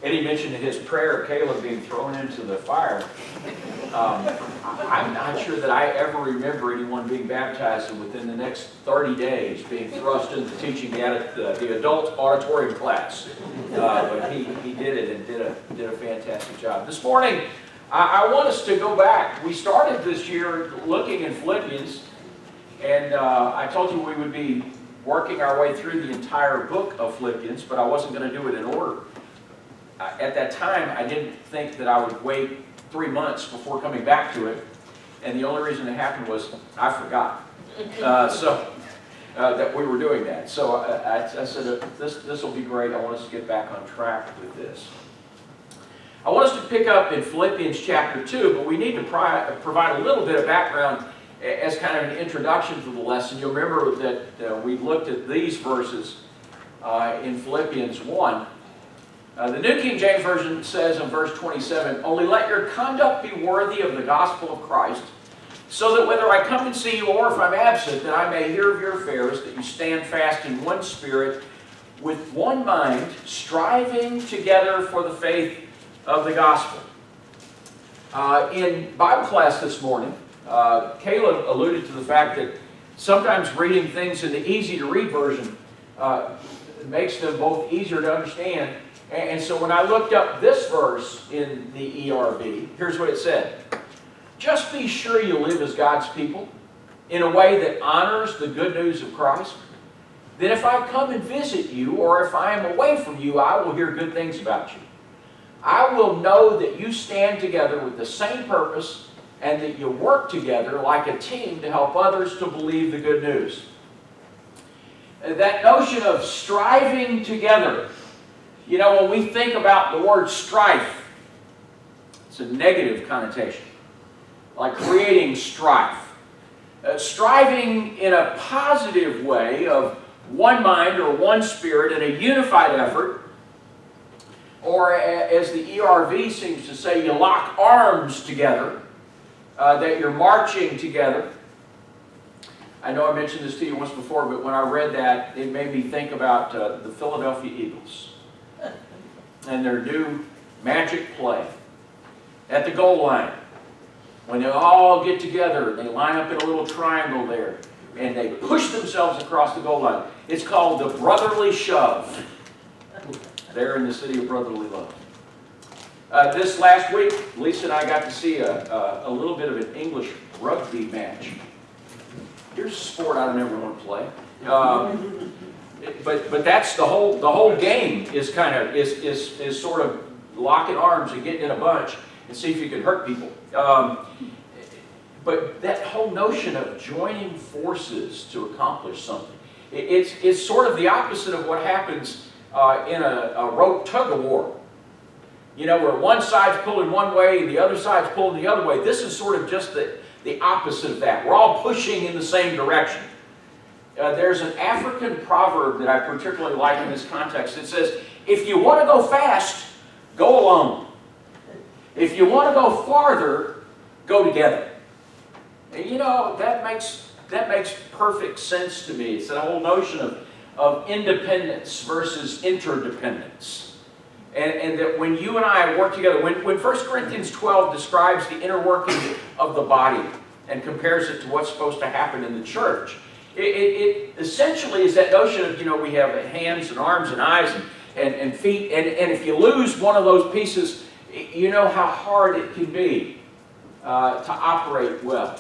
Eddie mentioned in his prayer Caleb being thrown into the fire. I'm not sure that I ever remember anyone being baptized and within the next 30 days being thrust into teaching the adult auditorium class. But he did it and did a fantastic job. This morning, I want us to go back. We started this year looking in Philippians, and I told you we would be working our way through the entire book of Philippians, but I wasn't going to do it in order. At that time, I didn't think that I would wait 3 months before coming back to it, and the only reason it happened was I forgot. That we were doing that. So I said, this will be great. I want us to get back on track with this. I want us to pick up in Philippians chapter 2, but we need to provide a little bit of background as kind of an introduction to the lesson. You'll remember that we looked at these verses in Philippians 1. The New King James Version says in verse 27, "Only let your conduct be worthy of the gospel of Christ, so that whether I come and see you or if I'm absent, that I may hear of your affairs, that you stand fast in one spirit, with one mind, striving together for the faith of the gospel." In Bible class this morning, Caleb alluded to the fact that sometimes reading things in the easy-to-read version makes them both easier to understand. And so when I looked up this verse in the ERV, here's what it said. "Just be sure you live as God's people in a way that honors the good news of Christ. Then if I come and visit you, or if I am away from you, I will hear good things about you. I will know that you stand together with the same purpose and that you work together like a team to help others to believe the good news." That notion of striving together. You know, when we think about the word strife, it's a negative connotation, like creating strife. Striving in a positive way of one mind or one spirit in a unified effort, or as the ERV seems to say, you lock arms together, that you're marching together. I know I mentioned this to you once before, but when I read that, it made me think about the Philadelphia Eagles and their new magic play at the goal line. When they all get together, they line up in a little triangle there, and they push themselves across the goal line. It's called the brotherly shove, there in the city of brotherly love. This last week, Lisa and I got to see a little bit of an English rugby match. Here's a sport I don't ever want to play. But that's the whole game is kind of is sort of locking arms and getting in a bunch and see if you can hurt people. But that whole notion of joining forces to accomplish something, it's sort of the opposite of what happens in a rope tug of war. You know, where one side's pulling one way and the other side's pulling the other way. This is sort of just the opposite of that. We're all pushing in the same direction. There's an African proverb that I particularly like in this context. It says, if you want to go fast, go alone. If you want to go farther, go together. And you know, that makes perfect sense to me. It's that whole notion of independence versus interdependence. And that when you and I work together, when 1 Corinthians 12 describes the inner working of the body and compares it to what's supposed to happen in the church, it essentially is that notion of, you know, we have hands and arms and eyes and feet, and if you lose one of those pieces, you know how hard it can be to operate well.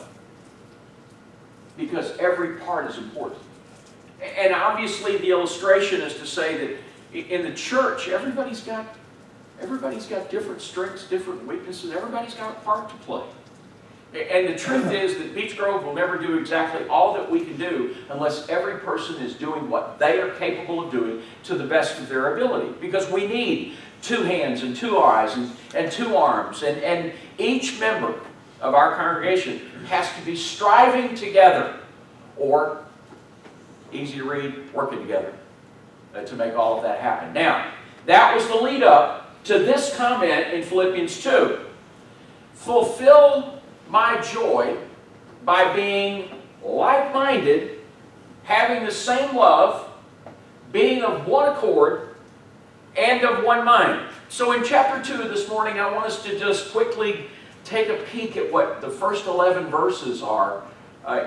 Because every part is important. And obviously the illustration is to say that in the church, everybody's got different strengths, different weaknesses, everybody's got a part to play. And the truth is that Beech Grove will never do exactly all that we can do unless every person is doing what they are capable of doing to the best of their ability. Because we need 2 hands and 2 eyes and 2 arms. And each member of our congregation has to be striving together, or, easy to read, working together to make all of that happen. Now, that was the lead up to this comment in Philippians 2. Fulfill my joy by being like-minded, having the same love, being of one accord, and of one mind. So in chapter 2 this morning, I want us to just quickly take a peek at what the first 11 verses are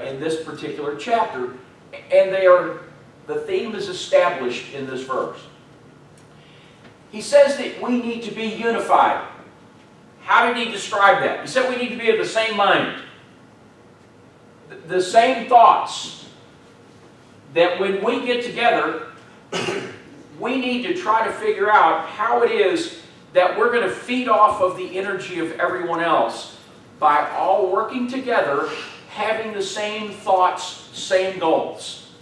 in this particular chapter. And the theme is established in this verse. He says that we need to be unified. How did he describe that? He said we need to be of the same mind. The same thoughts. That when we get together, we need to try to figure out how it is that we're going to feed off of the energy of everyone else by all working together, having the same thoughts, same goals.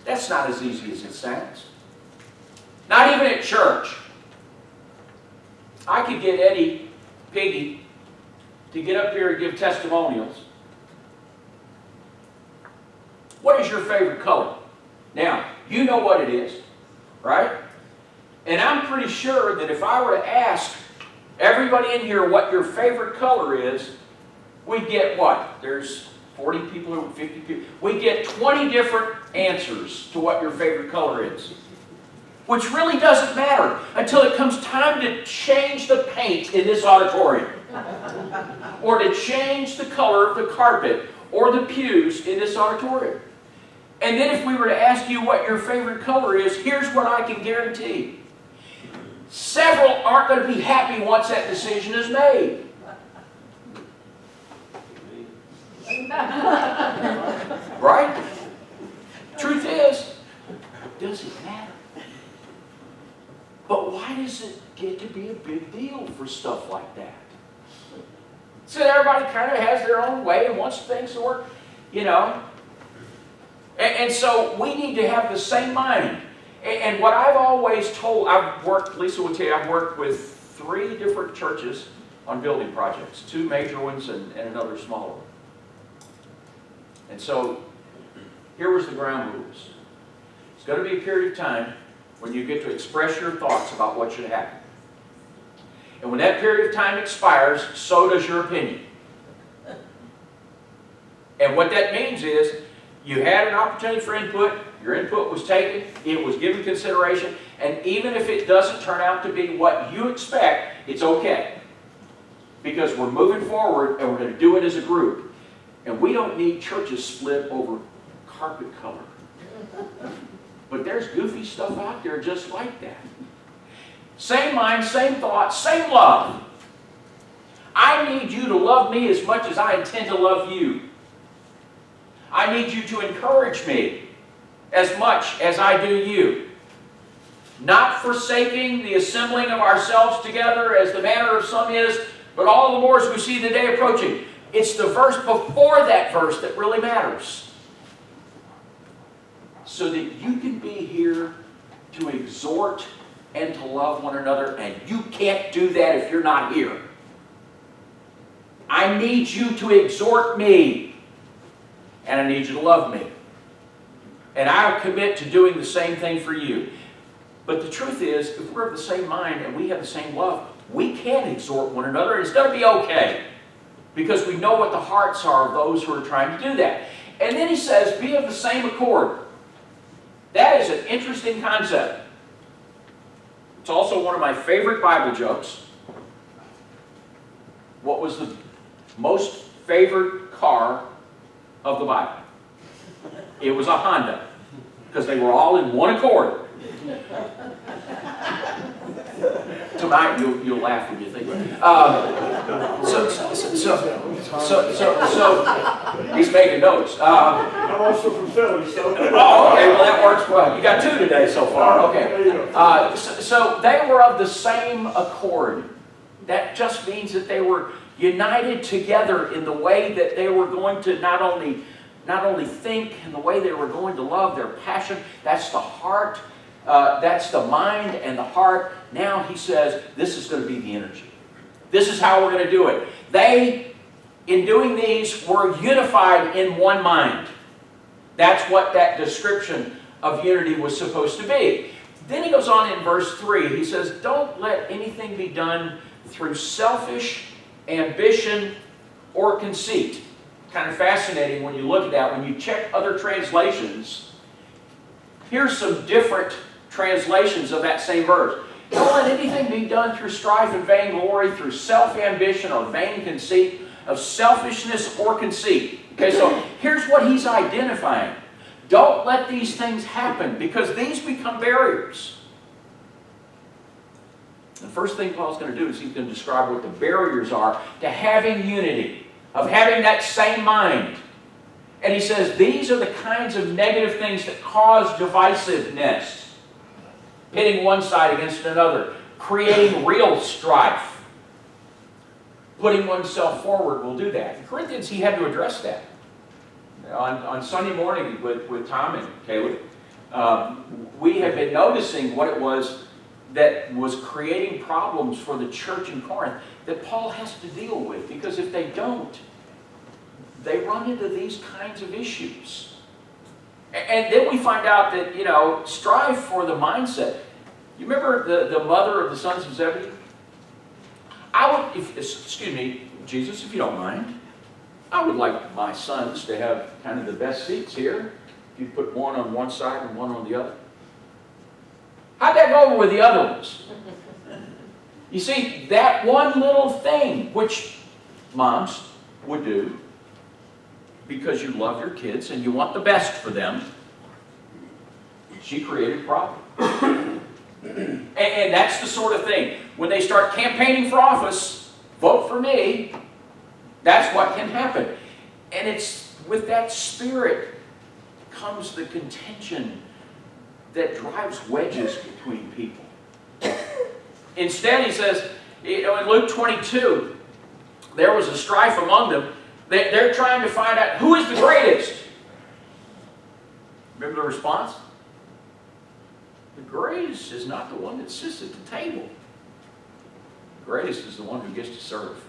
That's not as easy as it sounds. Not even at church. I could get Eddie, Piggy, to get up here and give testimonials. What is your favorite color? Now, you know what it is, right? And I'm pretty sure that if I were to ask everybody in here what your favorite color is, we'd get what? There's 40 people or 50 people. We get 20 different answers to what your favorite color is. Which really doesn't matter until it comes time to change the paint in this auditorium. Or to change the color of the carpet or the pews in this auditorium. And then if we were to ask you what your favorite color is, here's what I can guarantee. Several aren't going to be happy once that decision is made. Right? Truth is, does it matter? But why does it get to be a big deal for stuff like that? So everybody kind of has their own way and wants things to work, you know. And so we need to have the same mind. And what I've always told, Lisa will tell you, I've worked with 3 different churches on building projects. 2 major ones and another smaller one. And so here was the ground rules. It's going to be a period of time when you get to express your thoughts about what should happen. And when that period of time expires, so does your opinion. And what that means is, you had an opportunity for input, your input was taken, it was given consideration, and even if it doesn't turn out to be what you expect, it's okay. Because we're moving forward and we're going to do it as a group. And we don't need churches split over carpet color. But there's goofy stuff out there just like that. Same mind, same thoughts, same love. I need you to love me as much as I intend to love you. I need you to encourage me as much as I do you. Not forsaking the assembling of ourselves together as the manner of some is, but all the more as we see the day approaching. It's the verse before that verse that really matters. So that you can be here to exhort and to love one another, and you can't do that if you're not here. I need you to exhort me. And I need you to love me. And I commit to doing the same thing for you. But the truth is, if we're of the same mind and we have the same love, we can exhort one another, and it's going to be okay. Because we know what the hearts are of those who are trying to do that. And then he says, be of the same accord. That is an interesting concept. It's also one of my favorite Bible jokes. What was the most favorite car of the Bible? It was a Honda, because they were all in one accord. Tonight you'll laugh when you think about it. So he's making notes. I'm also from Philly, so. Oh, okay. Well, that works well. You got 2 today so far. Okay. So they were of the same accord. That just means that they were united together in the way that they were going to not only think, and the way they were going to love, their passion. That's the heart, that's the mind and the heart. Now he says, this is going to be the energy. This is how we're going to do it. They, in doing these, were unified in one mind. That's what that description of unity was supposed to be. Then he goes on in verse 3. He says, don't let anything be done through selfish ambition or conceit. Kind of fascinating when you look at that. When you check other translations, here's some different translations of that same verse. Don't let anything be done through strife and vainglory, through self-ambition or vain conceit, of selfishness or conceit. Okay, so here's what he's identifying. Don't let these things happen, because these become barriers. The first thing Paul's going to do is he's going to describe what the barriers are to having unity, of having that same mind. And he says these are the kinds of negative things that cause divisiveness. Pitting one side against another, creating real strife. Putting oneself forward will do that. In Corinthians, he had to address that. On Sunday morning with Tom and Caleb, we have been noticing what it was that was creating problems for the church in Corinth that Paul has to deal with, because if they don't, they run into these kinds of issues. And then we find out that, strive for the mindset. You remember the mother of the sons of Zebedee? Excuse me, Jesus, if you don't mind, I would like my sons to have kind of the best seats here. If you put one on one side and one on the other. How'd that go over with the other ones? You see, that one little thing, which moms would do, because you love your kids and you want the best for them, she created problems. And that's the sort of thing. When they start campaigning for office, vote for me, that's what can happen. And it's with that spirit comes the contention that drives wedges between people. Instead, he says, in Luke 22, there was a strife among them. They're trying to find out who is the greatest. Remember the response? The greatest is not the one that sits at the table. The greatest is the one who gets to serve.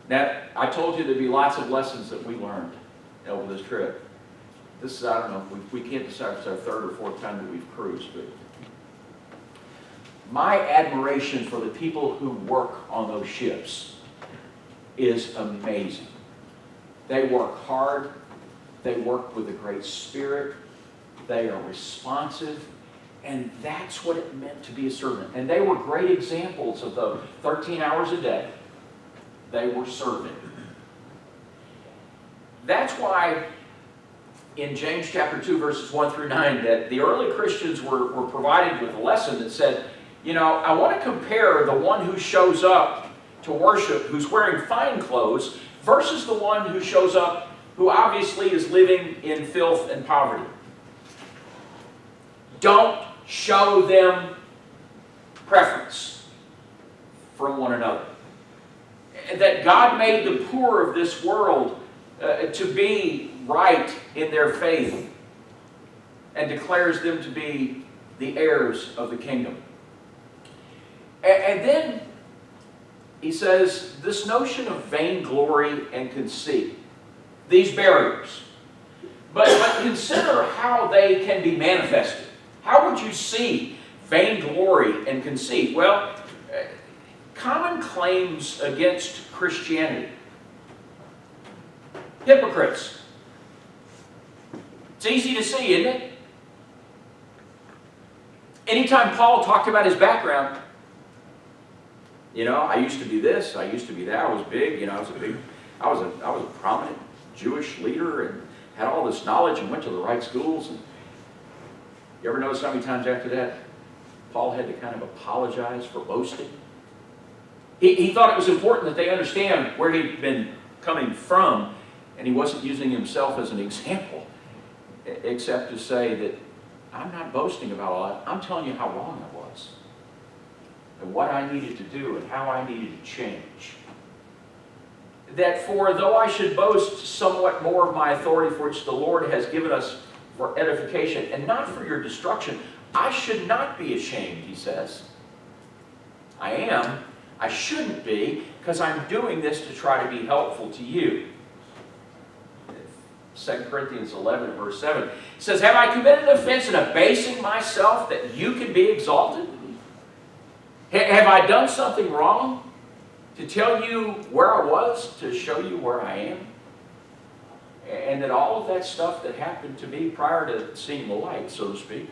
Now, I told you there'd be lots of lessons that we learned over this trip. This is, I don't know, we can't decide if it's our third or fourth time that we've cruised, but my admiration for the people who work on those ships is amazing. They work hard. They work with a great spirit. They are responsive. And that's what it meant to be a servant. And they were great examples of the 13 hours a day. They were serving. That's why in James chapter 2, verses 1 through 9, that the early Christians were provided with a lesson that said, I want to compare the one who shows up to worship, who's wearing fine clothes, versus the one who shows up, who obviously is living in filth and poverty. Don't show them preference from one another. That God made the poor of this world to be right in their faith and declares them to be the heirs of the kingdom. And then he says this notion of vainglory and conceit, these barriers. But consider how they can be manifested. How would you see vainglory and conceit? Well, common claims against Christianity. Hypocrites. It's easy to see, isn't it? Anytime Paul talked about his background, I used to be this, I used to be that, I was big, I was a prominent Jewish leader and had all this knowledge and went to the right schools. And you ever notice how many times after that Paul had to kind of apologize for boasting? He thought it was important that they understand where he'd been coming from, and he wasn't using himself as an example, except to say that I'm not boasting about all that. I'm telling you how wrong I was, and what I needed to do, and how I needed to change. That for though I should boast somewhat more of my authority, for which the Lord has given us for edification, and not for your destruction, I should not be ashamed, he says. I shouldn't be, because I'm doing this to try to be helpful to you. 2 Corinthians 11, verse 7 says, have I committed an offense in abasing myself that you can be exalted? Have I done something wrong to tell you where I was, to show you where I am? And that all of that stuff that happened to me prior to seeing the light, so to speak,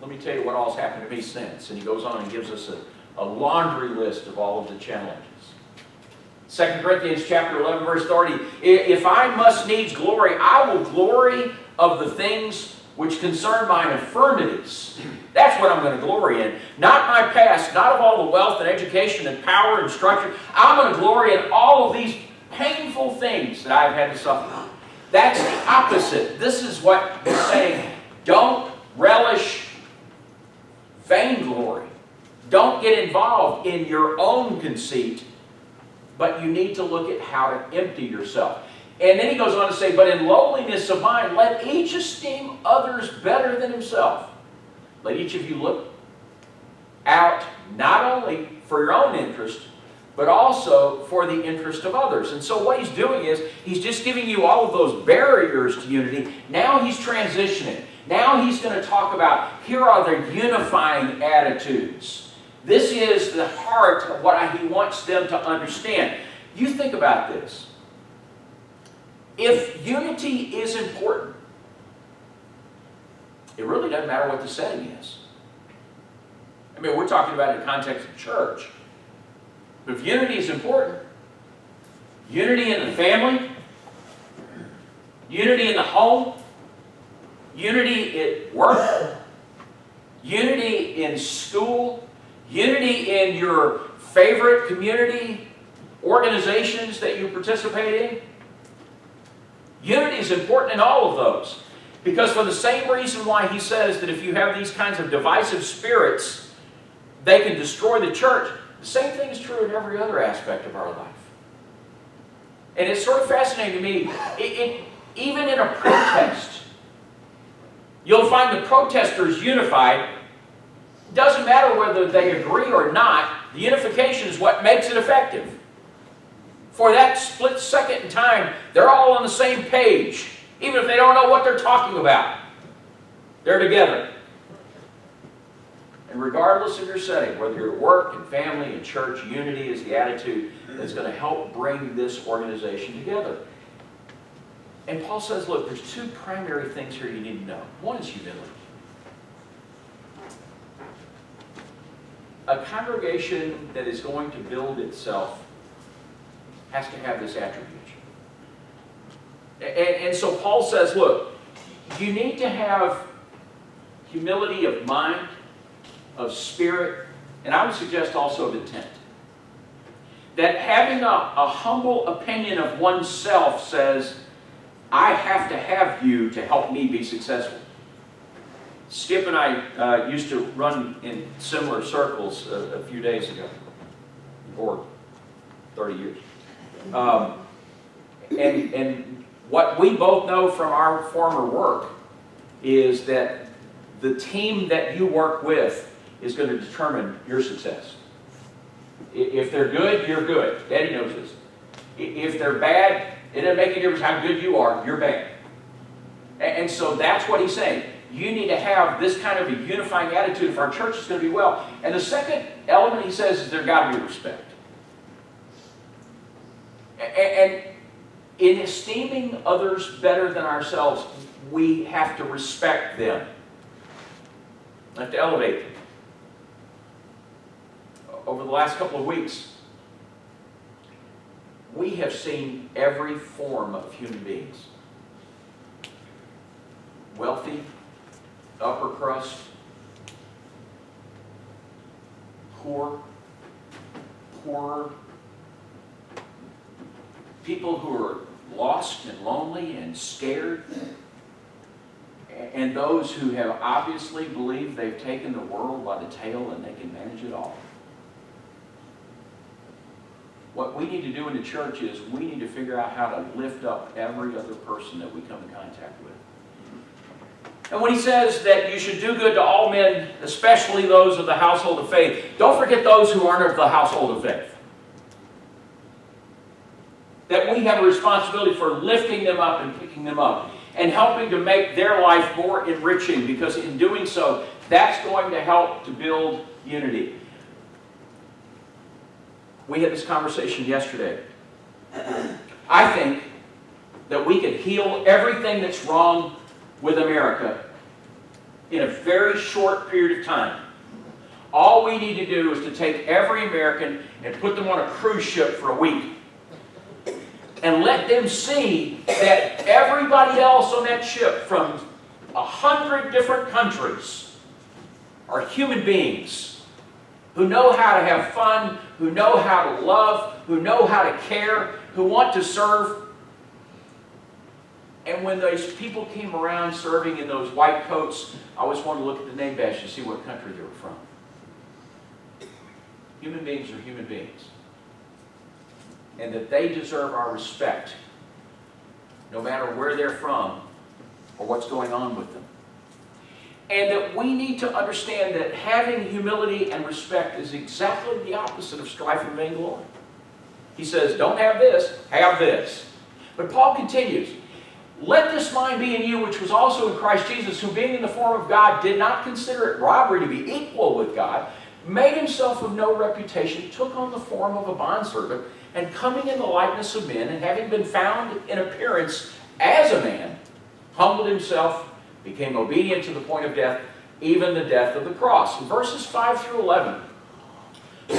let me tell you what all's happened to me since. And he goes on and gives us a laundry list of all of the challenges. 2 Corinthians chapter 11, verse 30, if I must needs glory, I will glory of the things which concern mine infirmities. That's what I'm going to glory in. Not my past, not of all the wealth and education and power and structure. I'm going to glory in all of these painful things that I've had to suffer. That's the opposite. This is what he's saying. Don't relish vainglory. Don't get involved in your own conceit, but you need to look at how to empty yourself. And then he goes on to say, but in lowliness of mind, let each esteem others better than himself. Let each of you look out not only for your own interest, but also for the interest of others. And so what he's doing is, he's just giving you all of those barriers to unity. Now he's transitioning. Now he's going to talk about, here are the unifying attitudes. This is the heart of what he wants them to understand. You think about this. If unity is important, it really doesn't matter what the setting is. I mean, we're talking about it in the context of church. But if unity is important, unity in the family, unity in the home, unity at work, unity in school, unity in your favorite community organizations that you participate in, unity is important in all of those. Because for the same reason why he says that if you have these kinds of divisive spirits, they can destroy the church, the same thing is true in every other aspect of our life. And it's sort of fascinating to me, even in a protest, you'll find the protesters unified. It doesn't matter whether they agree or not, the unification is what makes it effective. For that split second in time, they're all on the same page. Even if they don't know what they're talking about, they're together. And regardless of your setting, whether you're at work and family and church, unity is the attitude that's going to help bring this organization together. And Paul says, look, there's two primary things here you need to know. One is humility. A congregation that is going to build itself has to have this attribute. And so Paul says, look, you need to have humility of mind, of spirit, and I would suggest also of intent. That having a humble opinion of oneself says, I have to have you to help me be successful. Skip and I used to run in similar circles a few days ago, or 30 years. And what we both know from our former work is that the team that you work with is going to determine your success. If they're good, you're good. Daddy knows this. If they're bad, it doesn't make any difference how good you are, you're bad. And so that's what he's saying. You need to have this kind of a unifying attitude if our church is going to be well. And the second element he says is there's got to be respect. And in esteeming others better than ourselves, we have to respect them. We have to elevate them. Over the last couple of weeks, we have seen every form of human beings. Wealthy, upper crust, poor, poorer, people who are lost and lonely and scared, and those who have obviously believed they've taken the world by the tail and they can manage it all. What we need to do in the church is we need to figure out how to lift up every other person that we come in contact with. And when he says that you should do good to all men, especially those of the household of faith, don't forget those who aren't of the household of faith. That we have a responsibility for lifting them up and picking them up and helping to make their life more enriching, because in doing so, that's going to help to build unity. We had this conversation yesterday. I think that we could heal everything that's wrong with America in a very short period of time. All we need to do is to take every American and put them on a cruise ship for a week. And let them see that everybody else on that ship from 100 different countries are human beings who know how to have fun, who know how to love, who know how to care, who want to serve. And when those people came around serving in those white coats, I always wanted to look at the name badge to see what country they were from. Human beings are human beings. And that they deserve our respect, no matter where they're from or what's going on with them. And that we need to understand that having humility and respect is exactly the opposite of strife and vainglory. He says, don't have this, have this. But Paul continues, let this mind be in you, which was also in Christ Jesus, who being in the form of God, did not consider it robbery to be equal with God, made himself of no reputation, took on the form of a bondservant, and coming in the likeness of men, and having been found in appearance as a man, humbled himself, became obedient to the point of death, even the death of the cross. In verses 5 through 11,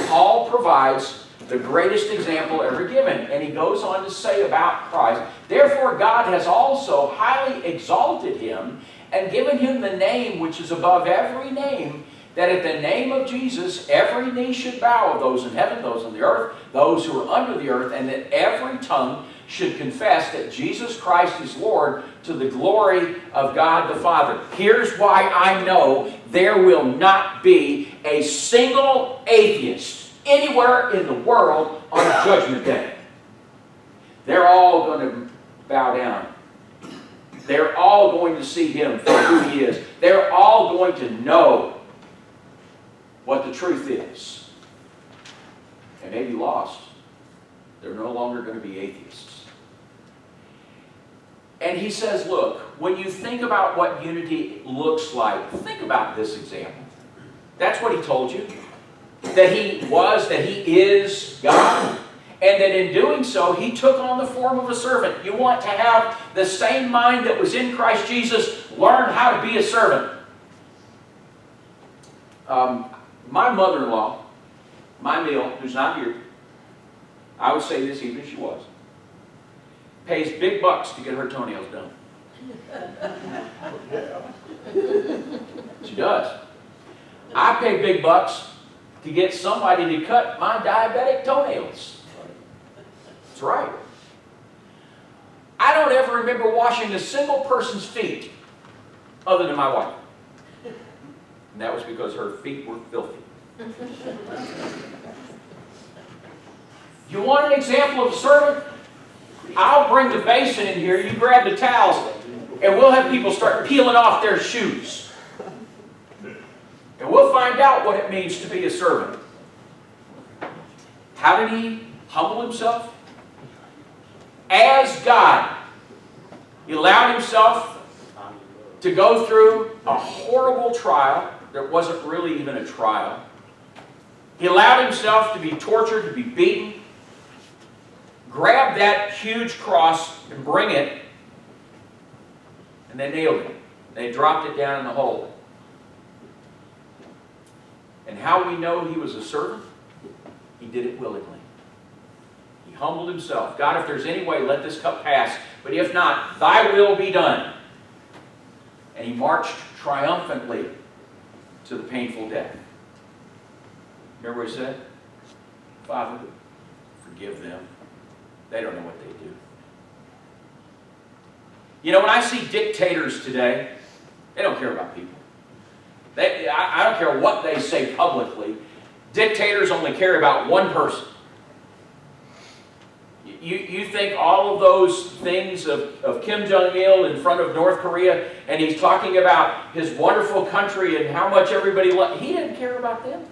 Paul provides the greatest example ever given. And he goes on to say about Christ, therefore God has also highly exalted him and given him the name which is above every name, that at the name of Jesus every knee should bow, of those in heaven, those on the earth, those who are under the earth, and that every tongue should confess that Jesus Christ is Lord, to the glory of God the Father. Here's why I know there will not be a single atheist anywhere in the world on Judgment Day. They're all going to bow down. They're all going to see him for who he is. They're all going to know what the truth is. They may be lost. They're no longer going to be atheists. And he says, look, when you think about what unity looks like, think about this example. That's what he told you. That he was, that he is God. And that in doing so, he took on the form of a servant. You want to have the same mind that was in Christ Jesus, learn how to be a servant. My mother-in-law, my meal, who's not here, I would say this even if she was, pays big bucks to get her toenails done. She does. I pay big bucks to get somebody to cut my diabetic toenails. That's right. I don't ever remember washing a single person's feet other than my wife. And that was because her feet were filthy. You want an example of a servant? I'll bring the basin in here, you grab the towels, and we'll have people start peeling off their shoes. And we'll find out what it means to be a servant. How did he humble himself? As God, he allowed himself to go through a horrible trial that wasn't really even a trial. He allowed himself to be tortured, to be beaten, grab that huge cross and bring it, and they nailed it. They dropped it down in the hole. And how we know he was a servant? He did it willingly. He humbled himself. God, if there's any way, let this cup pass. But if not, thy will be done. And he marched triumphantly to the painful death. Remember what he said? Father, forgive them. They don't know what they do. You know, when I see dictators today, they don't care about people. I don't care what they say publicly. Dictators only care about one person. You think all of those things of Kim Jong-il in front of North Korea, and he's talking about his wonderful country and how much everybody loves. He didn't care about them.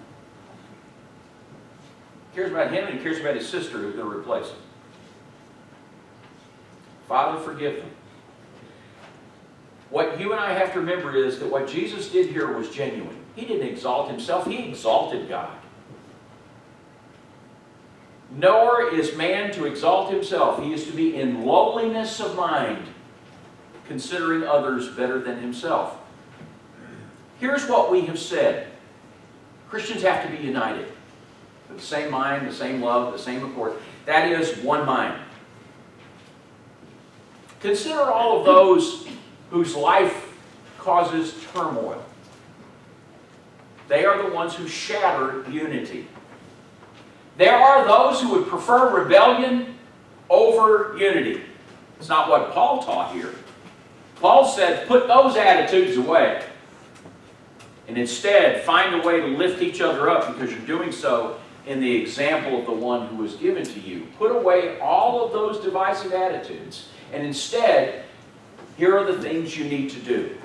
He cares about him, and he cares about his sister who's going to replace him. Father, forgive them. What you and I have to remember is that what Jesus did here was genuine. He didn't exalt himself, he exalted God. Nor is man to exalt himself. He is to be in lowliness of mind, considering others better than himself. Here's what we have said. Christians have to be united. The same mind, the same love, the same accord. That is one mind. Consider all of those whose life causes turmoil. They are the ones who shatter unity. There are those who would prefer rebellion over unity. It's not what Paul taught here. Paul said, put those attitudes away. And instead, find a way to lift each other up, because you're doing so in the example of the one who was given to you. Put away all of those divisive attitudes, and instead, here are the things you need to do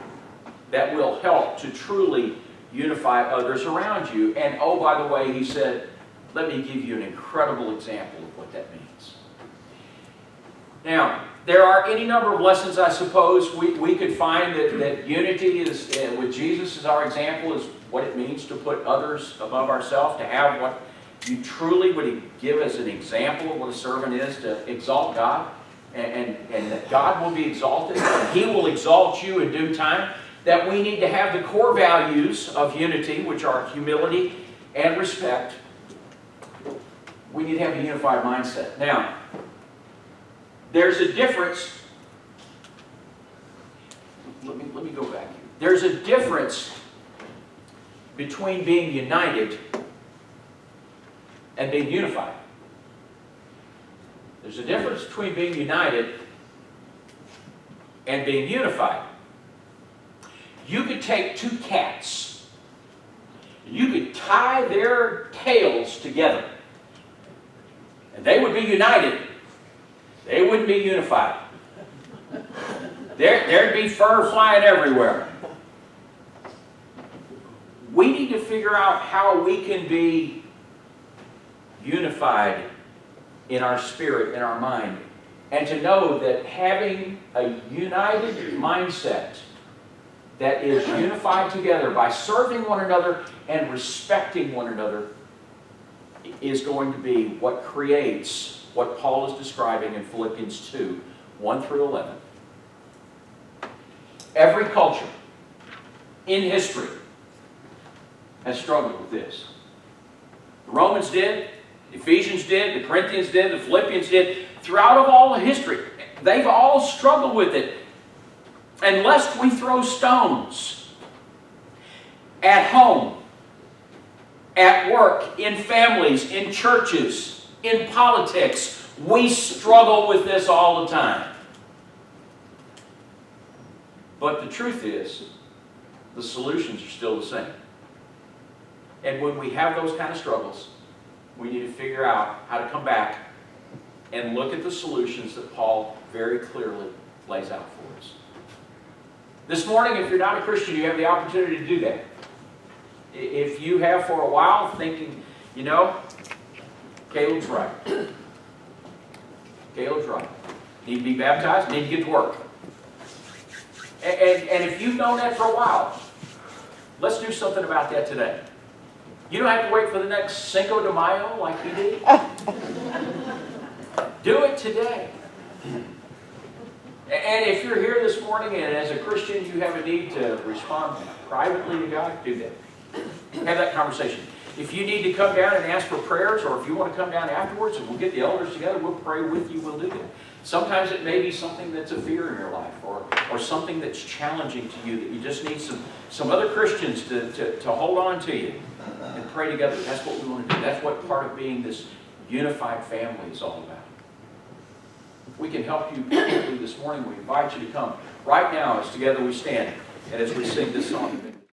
that will help to truly unify others around you. And oh, by the way, he said, let me give you an incredible example of what that means. Now, there are any number of lessons, I suppose, we could find that unity is, with Jesus as our example, is what it means to put others above ourselves, to have what you truly would give as an example of what a servant is, to exalt God, and that God will be exalted, and He will exalt you in due time, that we need to have the core values of unity, which are humility and respect. We need to have a unified mindset. Now, there's a difference. Let me go back here. There's a difference between being united and being unified. There's a difference between being united and being unified. You could take two cats. You could tie their tails together, and they would be united. They wouldn't be unified. There'd be fur flying everywhere. We need to figure out how we can be unified in our spirit, in our mind, and to know that having a united mindset that is unified together by serving one another and respecting one another is going to be what creates what Paul is describing in Philippians 2, 1 through 11. Every culture in history has struggled with this. The Romans did, the Ephesians did, the Corinthians did, the Philippians did. Throughout of all history, they've all struggled with it. And lest we throw stones at home, at work, in families, in churches, in politics, we struggle with this all the time. But the truth is, the solutions are still the same. And when we have those kind of struggles, we need to figure out how to come back and look at the solutions that Paul very clearly lays out for us. This morning, if you're not a Christian, you have the opportunity to do that. If you have for a while thinking, you know, Caleb's right. Caleb's right. Need to be baptized, need to get to work. And if you've known that for a while, let's do something about that today. You don't have to wait for the next Cinco de Mayo like he did. Do it today. And if you're here this morning and as a Christian you have a need to respond privately to God, do that. Have that conversation. If you need to come down and ask for prayers, or if you want to come down afterwards and we'll get the elders together, we'll pray with you, we'll do that. Sometimes it may be something that's a fear in your life, or something that's challenging to you, that you just need some other Christians to hold on to you and pray together. That's what we want to do. That's what part of being this unified family is all about. We can help you particularly this morning. We invite you to come right now as together we stand and as we sing this song.